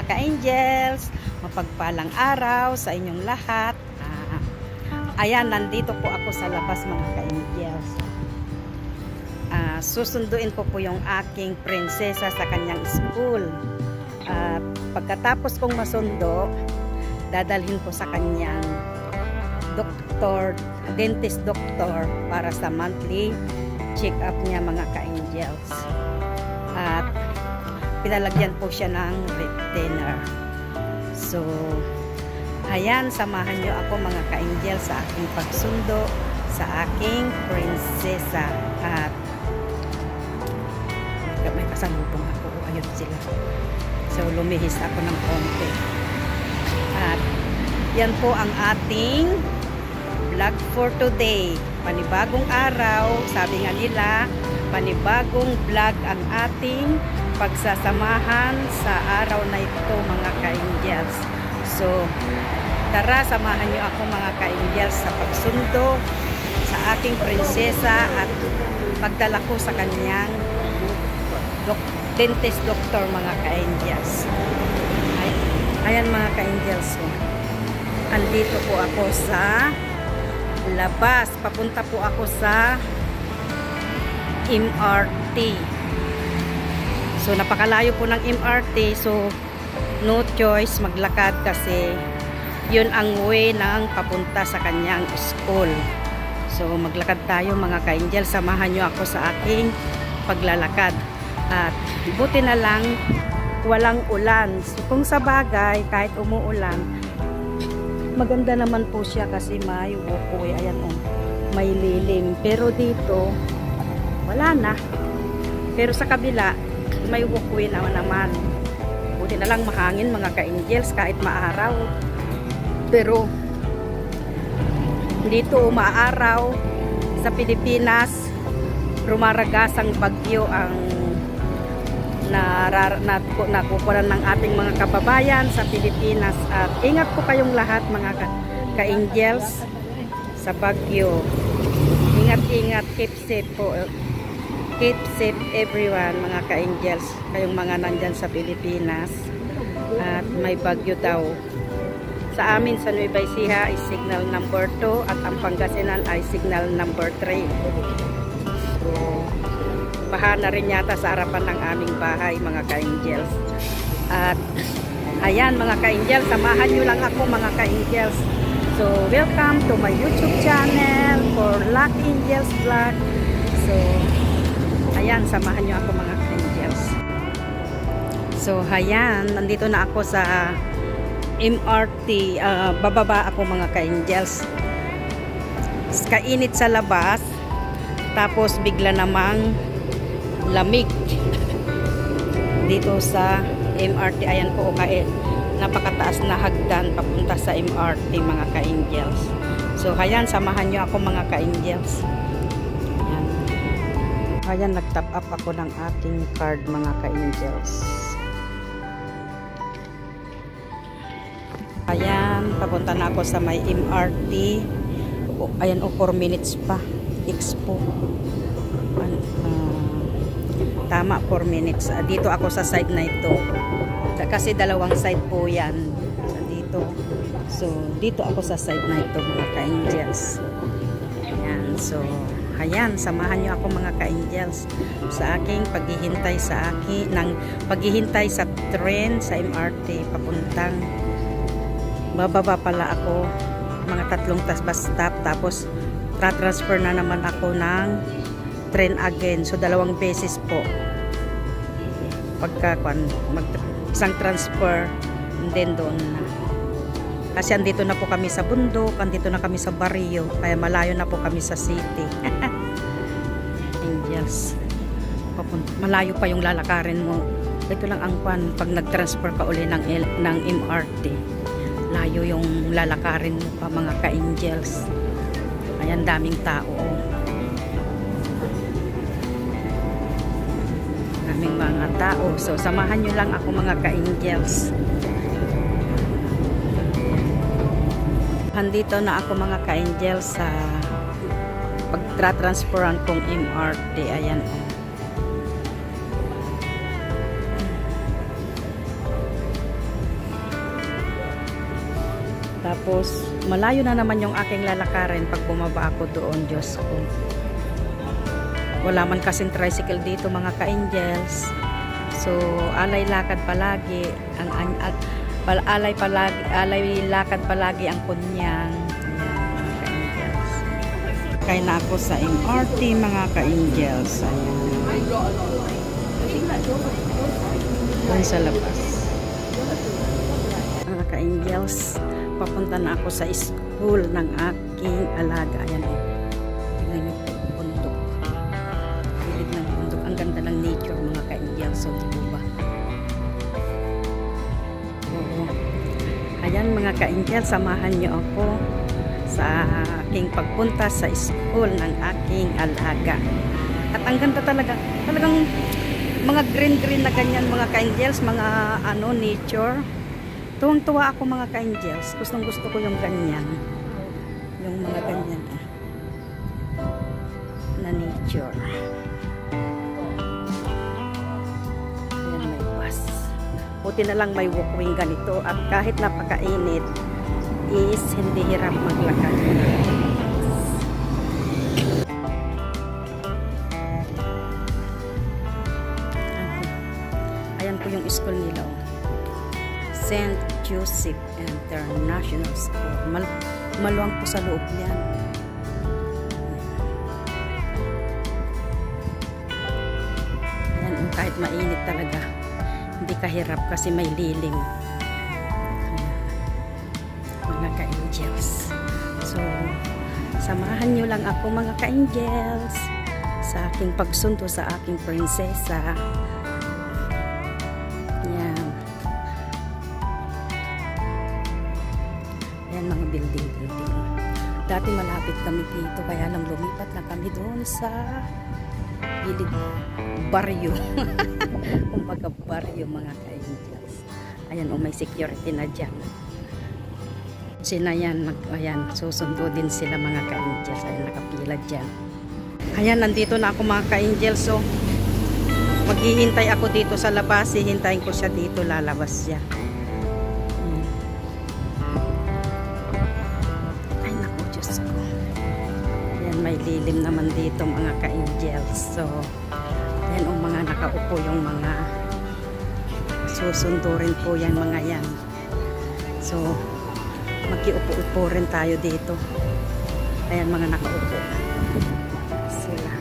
ka-angels. Mapagpalang araw sa inyong lahat. Ayan, nandito po ako sa labas mga ka-angels. Susunduin ko po yung aking prinsesa sa kanyang school. Pagkatapos kong masundo, dadalhin ko sa kanyang dentist doctor para sa monthly check-up niya mga ka-angels. At pinalagyan po siya ng retainer. So, ayan, samahan niyo ako mga ka-angels sa aking pagsundo sa aking prinsesa. At may kasalubong ako. Ayun sila. So, lumihis ako ng konti. At yan po ang ating vlog for today. Panibagong araw. Sabi nga nila, panibagong vlog ang ating pagsasamahan sa araw na ito mga ka-angels. So, tara, samahan niyo ako mga ka-angels sa pagsundo sa aking prinsesa at pagdala ko sa kanyang dentist doctor mga ka-angels. Ayan mga ka-angels. So, andito po ako sa labas. Papunta po ako sa MRT. So, napakalayo po ng MRT. So, no choice, maglakad kasi yun ang way ng papunta sa kanyang school. So, maglakad tayo mga ka-angel. Samahan nyo ako sa aking paglalakad. At buti na lang walang ulan. So, kung sa bagay, kahit umuulan, maganda naman po siya kasi may walkway. Ayan o, may lilim. Pero dito, wala na. Pero sa kabila, may walkway naman. Buti na lang mahangin mga ka-angels kahit maaraw. Pero dito maaraw sa Pilipinas, rumaragasang bagyo ang nakukulan ng ating mga kababayan sa Pilipinas. At ingat po kayong lahat mga ka-angels sa bagyo. Ingat-ingat, keep safe po. Keep safe everyone mga ka-angels, kayong mga nandyan sa Pilipinas. At may bagyo daw. Sa amin sa Nueva Ecija ay signal number 2 at ang Pangasinan ay signal number 3. So, baha na rin yata sa harapan ng aming bahay mga ka-angels. At ayan mga ka-angels, samahan nyo lang ako mga ka-angels. So, welcome to my YouTube channel for Lucky Angels Vlog. So, ayan, samahan nyo ako mga ka-angels. So, ayan, nandito na ako sa MRT. Bababa ako mga ka-angels. Kainit sa labas. Tapos bigla namang lamig dito sa MRT. Ayan po, napakataas na hagdan papunta sa MRT mga ka-angels. So, ayan, samahan nyo ako mga ka-angels. Ayan, nag-top up ako ng ating card mga ka-angels. Ayan, papunta na ako sa may MRT. Ayan, 4 minutes pa. Expo. Tama, 4 minutes. Dito ako sa side na ito. Kasi dalawang side po yan. Dito. So, dito ako sa side na ito mga ka-angels. Ayan, so ayan, samahan nyo ako mga ka-angels sa aking paghihintay sa train sa MRT papuntang bababa pala ako mga 3 bus stop tapos tra-transfer na naman ako ng train again. So, 2 beses po pagka isang transfer and then doon na. Kasi andito na po kami sa bundok, andito na kami sa barrio, kaya malayo na po kami sa city. Angels. Malayo pa yung lalakarin mo. Ito lang ang pag nag-transfer ka uli ng MRT. Layo yung lalakarin mo pa mga ka-angels. Ayan, daming tao. Daming mga tao. So, samahan nyo lang ako mga ka-angels. Andito na ako mga ka-angels sa pagtra-transferan kong MRT. Ayan. Tapos, malayo na naman yung aking lalakarin pag bumaba ako doon, Diyos ko. Wala man kasing tricycle dito, mga ka-angels. So, alay lakad palagi. Alay lakad palagi ang kunyang. Ayan, mga ka-angels. Kaya na ako sa MRT, mga ka-angels. Ayan. Doon sa labas. Mga ka-angels, papunta na ako sa school ng aking alaga. Ayan o. Tingnan nyo po, bundok. Pilit ng bundok. Ang ganda ng nature, mga ka-angels. So, di ba? Oo. Ayan, mga ka-angels, samahan nyo ako sa aking pagpunta sa school ng aking alaga. At ang ganda talaga. Talagang mga green-green na ganyan, mga ka-angels, mga nature. Tuwang-tuwa ako, mga ka-angels. Gustong-gusto ko yung ganyan. Yung mga ganyan na nature. Ayan, may bus. Buti na lang may walkway ganito. At kahit napakainit, is hindi hirap maglakad. Ayan po yung school nila. St. Joseph International School. Maluwang po sa loob yan. Yan, kahit mainit talaga, hindi kahirap kasi may lilim. Mga ka-angels. So, samahan nyo lang ako, mga ka-angels, sa aking pagsundo sa aking prinsesa. Mga building. Dati malapit kami dito, kaya lang lumipat na kami doon sa gilid baryo. Kumbaga baryo, mga ka-angels. Ayan, may security na dyan. Sina yan, ayan, susundo din sila, mga ka-angels. Ayan, nakapila dyan. Ayan, nandito na ako, mga ka-angels. So, maghihintay ako dito sa labas. Hihintayin ko siya dito, lalabas siya. May lilim naman dito, mga ka-angels. So, yan ang mga nakaupo, yung mga susundo rin po yan, mga yan. So, magkiupo-upo rin tayo dito. Ayan, mga nakaupo sila.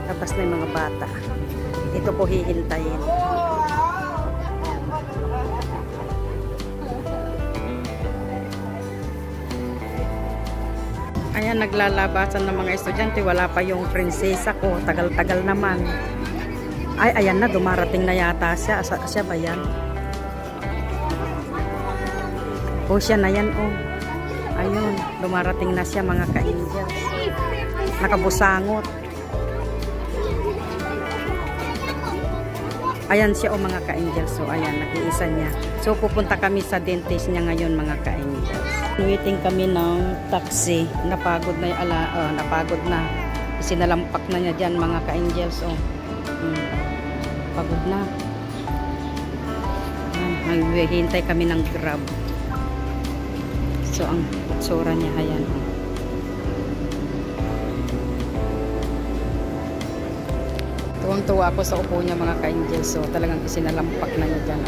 Tapos na yung mga bata. Ito po hihintayin. Ayan, naglalabasan ng mga estudyante. Wala pa yung prinsesa ko. Tagal-tagal naman. Ay, ayan na. Dumarating na yata siya. Siya ba yan? O, siya na yan. O. Ayun. Dumarating na siya, mga ka-angels. Nakabusangot. Ayan siya, mga ka-angels. So, ayan, nag-iisa niya. So, pupunta kami sa dentist niya ngayon, mga ka-angels. Waiting kami ng taxi. Napagod na yung napagod na. Sinalampak na niya dyan, mga ka-angels. Oh. Pagod na. Naghihintay kami ng Grab. So, ang tsura niya, ayan. Tuwang-tuwa ako sa upo niya, mga ka-angels. So, talagang isinalampak na niya dyan.